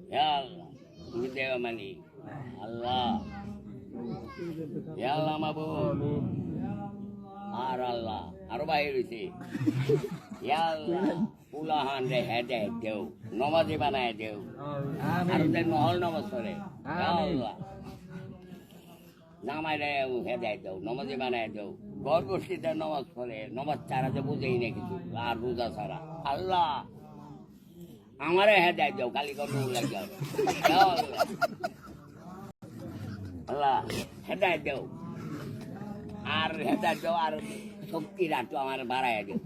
Ya Allah, তুমি দেওয়া মানি আল্লাহ, আল্লাহ মাবুদ আর আল্লাহ আরো বাইরে রয়েছে আল্লাহ উলাহান রে হেদে দেও নমাজে বানায় দেও আর নহল নমাজ করে আল্লাহ নামায় দেও হেদে দেও নমাজে বানায় দেও গর্ভস্থিতে নমাজ পড়ে নমাজ ছাড়া যে বুঝেই না কিছু আর রোজা ছাড়া আল্লাহ আমারে হেদায় দেও খালি কত লাগে আল্লাহ হেদায় দেও আর হেদায় দেও আর শক্তি রাখতো আমার বাড়ায় দেও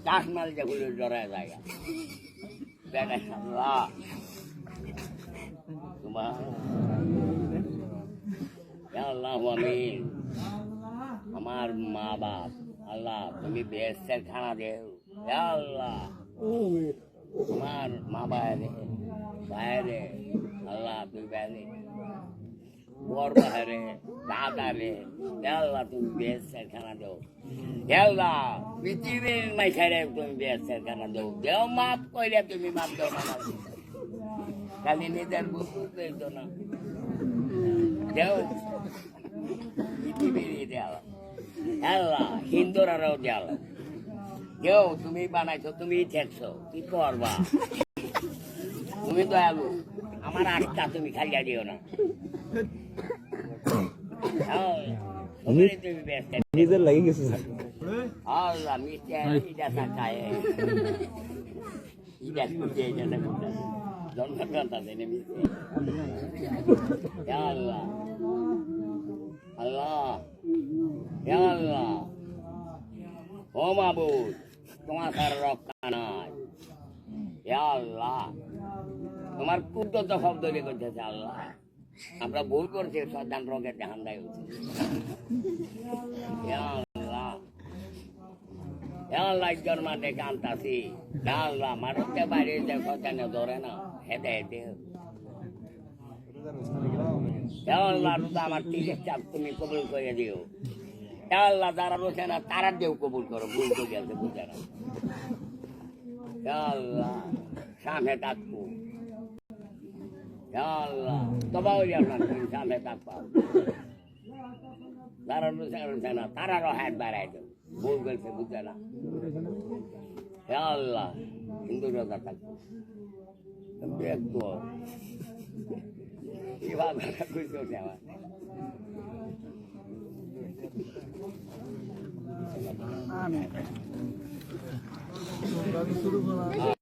চাষ মাল যেগুলো জড়ায় যায় আল্লাহ তোমার আল্লাহ আমিন আমার মা বাপ আল্লাহ তুমি বেহেশতের খানা দেও আল্লাহ আমার মা বাইরে বাইরে আল্লাহ তুমি বাইরে বর বাইরে দাদা রে আল্লাহ তুমি বেহেশতের খানা দেও আল্লাহ পৃথিবীর মাইখারে তুমি বেহেশতের খানা দেও দেও মাপ কইলে তুমি মাপ দেও না খালি নিজের বুঝতে না দেও পৃথিবীর দেওয়া আল্লাহ হিন্দুরাও দেওয়া কেউ তুমি বানাইছো তুমি ঠেকছো কি করবা তুমি দয়ালু আমার আটটা তুমি খাইয়া দিও না তুমি ব্যস্ত নিজের লাগে গেছে আল্লাহ মিষ্টি ইটা খায় ইটা খুঁজে জন্মগ্রন্থা দেয় মিষ্টি আল্লাহ আল্লাহ আল্লাহ ও মাবুদ তোমার কার রক্ষা নাই আল্লাহ তোমার কুদ্দত শব্দ দিয়ে করতেছে আল্লাহ আমরা ভুল করছি সন্তান রোগের জাহান্নায় হচ্ছে আল্লাহ আল্লাহ জন্মাতে কান্তাছি আল্লাহ মানুষকে বাইরে সন্তানে ধরে না হেঁটে হেঁটে আল্লাহ আমার তিলের চাপ তুমি কবুল করে দিও আল্লাহ যারা বসে না তারা দেও কবুল করো ভুল করে গেছে বুঝে না আল্লাহ সামনে থাকবো আল্লাহ তবাও না তুমি সামনে থাকবো যারা বসে না তারারও হাত বাড়াই দেও ভুল করেছে বুঝে না আল্লাহ হিন্দু রোজা থাকবো দেখবো এভাবে খুশি হচ্ছে আমার শুরু করা